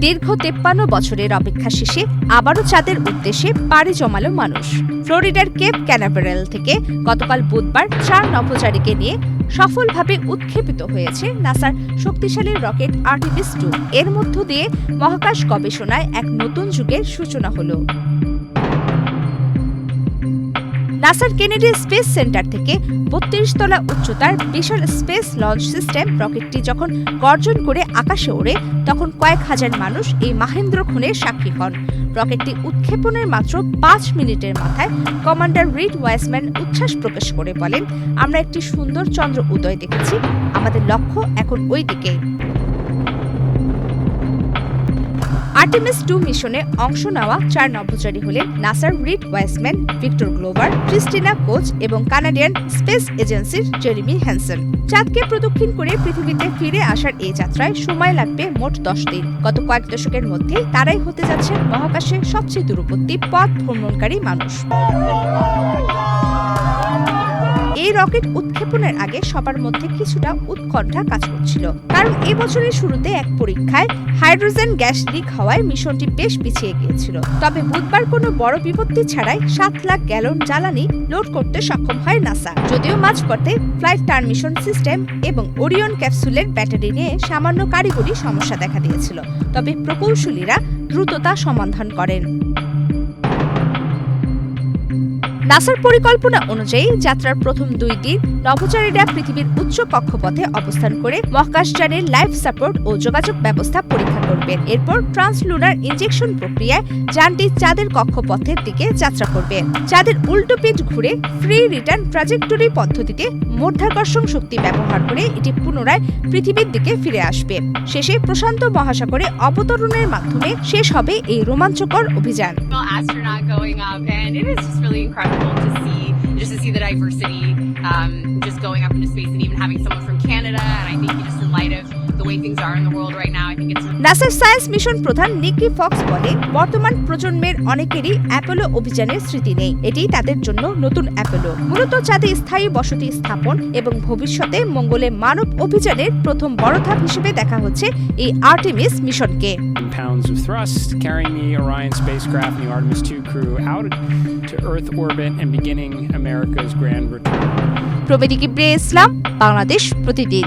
দীর্ঘ 53 বছরের অপেক্ষা শেষে আবারও চাঁদের উদ্দেশ্যে পাড়ি জমালো মানুষ। ফ্লোরিডার কেপ ক্যানাভারেল থেকে গতকাল বুধবার 4 নভোচারীকে নিয়ে সফলভাবে উৎক্ষেপিত হয়েছে নাসার শক্তিশালী রকেট আর্টেমিস 2। এর মধ্য দিয়ে মহাকাশ গবেষণায় এক নতুন যুগের সূচনা হলো। নাসার কেনেডি স্পেস সেন্টার থেকে 32 তলা উচ্চতার বিশাল স্পেস লঞ্চ সিস্টেম রকেটটি যখন গর্জন করে আকাশে ওড়ে, তখন কয়েক হাজার মানুষ এই মাহেন্দ্রক্ষণের সাক্ষী হন। রকেটটি উৎক্ষেপণের মাত্র 5 মিনিটের মাথায় কমান্ডার রিড ওয়াইসম্যান উচ্ছ্বাস প্রকাশ করে বলেন, আমরা একটি সুন্দর চন্দ্র উদয় দেখেছি, আমাদের লক্ষ্য এখন ওই দিকেই। আর্টেমিস 2 মিশনে অংশ নেওয়া 4 নভোচারী হলেন নাসার Reid Wiseman, Victor Glover, Christina Koch এবং কানাডিয়ান স্পেস এজেন্সির জেরেমি হ্যানসন। চাঁদকে প্রদক্ষিণ করে পৃথিবীতে ফিরে আসার এই যাত্রায় সময় লাগবে মোট 10 দিন। গত কয়েক দশকের মধ্যে তারাই হতে যাচ্ছে মহাকাশে সবচেয়ে দূরবর্তী পথ ভ্রমণকারী মানুষ। এই রকেট উৎক্ষেপণের আগে সবার মধ্যে কিছুটা উৎকণ্ঠা কাজ করছিল, কারণ এই বছরের শুরুতে এক পরীক্ষায় হাইড্রোজেন গ্যাস লিক হওয়ায় মিশনটি বেশ পিছিয়ে গিয়েছিল। তবে বুধবার কোনো বড় বিপত্তি ছাড়াই 7 লাখ গ্যালন জ্বালানি লোড করতে সক্ষম হয় নাসা। যদিও মাঝপথে ফ্লাইট ট্রান্সমিশন সিস্টেম এবং ওরিয়ন ক্যাপসুলের ব্যাটারি নিয়ে সামান্য কারিগরি সমস্যা দেখা দিয়েছিল, তবে প্রকৌশলীরা দ্রুততা সমাধান করেন। নাসার পরিকল্পনা অনুযায়ী যাত্রার প্রথম 2 দিন নভোচারীরা পৃথিবীর উচ্চ কক্ষপথে অবস্থান করে মহাকাশযানের লাইফ সাপোর্ট ও যোগাযোগ ব্যবস্থা পরীক্ষা করবেন। এরপর ট্রান্সলুনার ইনজেকশন প্রক্রিয়ায় যানটি চাঁদের কক্ষপথের দিকে যাত্রা করবে। চাঁদের উল্টো পিঠ ঘুরে ফ্রি রিটার্ন ট্র্যাজেক্টরি পদ্ধতিতে মাধ্যাকর্ষণ শক্তি ব্যবহার করে এটি পুনরায় পৃথিবীর দিকে ফিরে আসবে। শেষে প্রশান্ত মহাসাগরে অবতরণের মাধ্যমে শেষ হবে এই রোমাঞ্চকর অভিযান। Just to see the diversity, just going up into space and even having someone from Canada, and I think just in light of the way things are in the world right now, I think it's নাসার science mission প্রধান নিকি Fox বলেন, বর্তমান প্রজন্মের অনেকেরই Apollo অভিযানের স্মৃতি নেই। এটি তাদের জন্য নতুন অ্যাপোলো, মূলত চাঁদে স্থায়ী বসতি স্থাপন এবং ভবিষ্যতে মঙ্গলে মানব অভিযানের প্রথম বড় ধাপ হিসেবে দেখা হচ্ছে এই Artemis মিশনকে। Pounds of thrust carrying the Orion spacecraft and the Artemis 2 crew out to Earth orbit and beginning America's grand return. প্রবেদিকা ইসলাম, বাংলাদেশ প্রতিদিন।